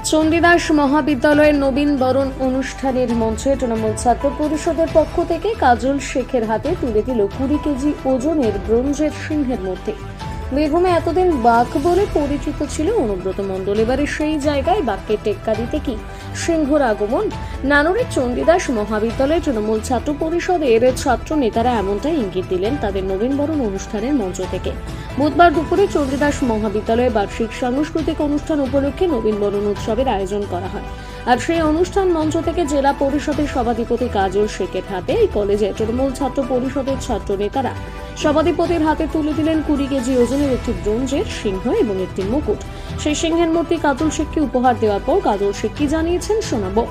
চণ্ডীদাস মহাবিদ্যালয়ের নবীন বরণ অনুষ্ঠানের মঞ্চে তৃণমূল ছাত্র পরিষদের পক্ষ থেকে কাজল শেখের হাতে তুলে দিল 20 কেজি ওজনের ব্রোঞ্জের সিংহের মূর্তি। বীরভূমে এতদিন বাঘ বলে পরিচিত ছিল অনুব্রত মণ্ডল, এবারে সেই জায়গায় বাঘকে টেক্কা দিতে কি সিংহর আগমন? নানুরের চণ্ডীদাস মহাবিদ্যালয়ের তৃণমূল ছাত্র পরিষদের ছাত্র নেতারা এমনটাই ইঙ্গিত দিলেন তাদের নবীন বরণ অনুষ্ঠানের মঞ্চ থেকে। বুধবার দুপুরে চণ্ডীদাস মহাবিদ্যালয়ে বার্ষিক সাংস্কৃতিক অনুষ্ঠান উপলক্ষে নবীন বরণ উৎসবের আয়োজন করা হয়। আর সেই অনুষ্ঠান মঞ্চ থেকে জেলা পরিষদের সভাধিপতি কাজল শেখের হাতে এই কলেজে তৃণমূল ছাত্র পরিষদের ছাত্র নেতারা সভাধিপতির হাতে তুলে দিলেন 20 কেজি ওজনের একটি ব্রোঞ্জের সিংহ এবং একটি মুকুট। সেই সিংহের মূর্তি কাজল শেখকে উপহার দেওয়ার পর কাজল শেখ কি জানিয়েছেন শোনাবো।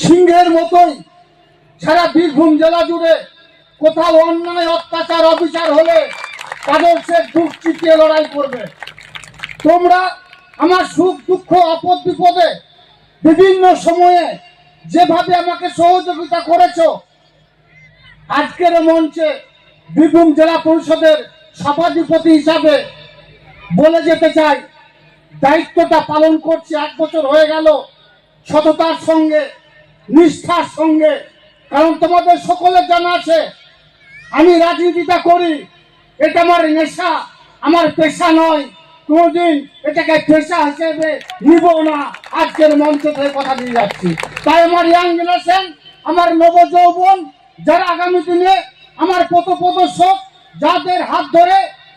সিংহের মতোই সারা বীরভূম জেলা জুড়ে কোথাও অন্যায় অত্যাচার অবিচার হলে তাদের সে দুঃখ চিটিয়ে লড়াই করবে। তোমরা আমার সুখ দুঃখ আপদ বিপদে বিভিন্ন সময়ে যেভাবে আমাকে সহযোগিতা করেছো, আজকের মঞ্চে বীরভূম জেলা পরিষদের সভাধিপতি হিসাবে বলে যেতে চাই, দায়িত্বটা পালন করছি 8 বছর হয়ে গেল সততার সঙ্গে, নিষ্ঠার সঙ্গে। কারণ তোমাদের সকলের জানা আছে আমি রাজনীতিটা করি, এটা আমার নেশা, আমার পেশা নয়। কোনদিন এটাকে পেশা হিসেবে নিব না। আজকের মঞ্চ থেকে কথা দিয়ে যাচ্ছি। তাই আমার ইয়াং জেনারেশন, আমার নবযৌবন যারা আগামী দিনে আমার পথপ্রদর্শক, যাদের হাত ধরে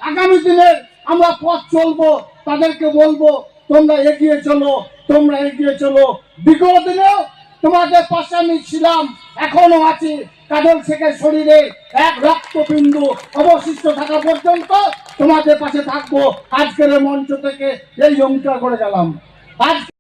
আগামী দিনের আমরা পথ চলবো, তাদেরকে বলবো তোমরা এগিয়ে চলো, তোমরা এগিয়ে চলো। বিগত দিনেও তোমাদের পাশে আমি ছিলাম, এখনো আছি। কাজল শেখের শরীরে এক রক্তবিন্দু অবশিষ্ট থাকা পর্যন্ত তোমাদের পাশে থাকবো। আজকের মঞ্চ থেকে এই অঙ্গীকার করে গেলাম। আজকে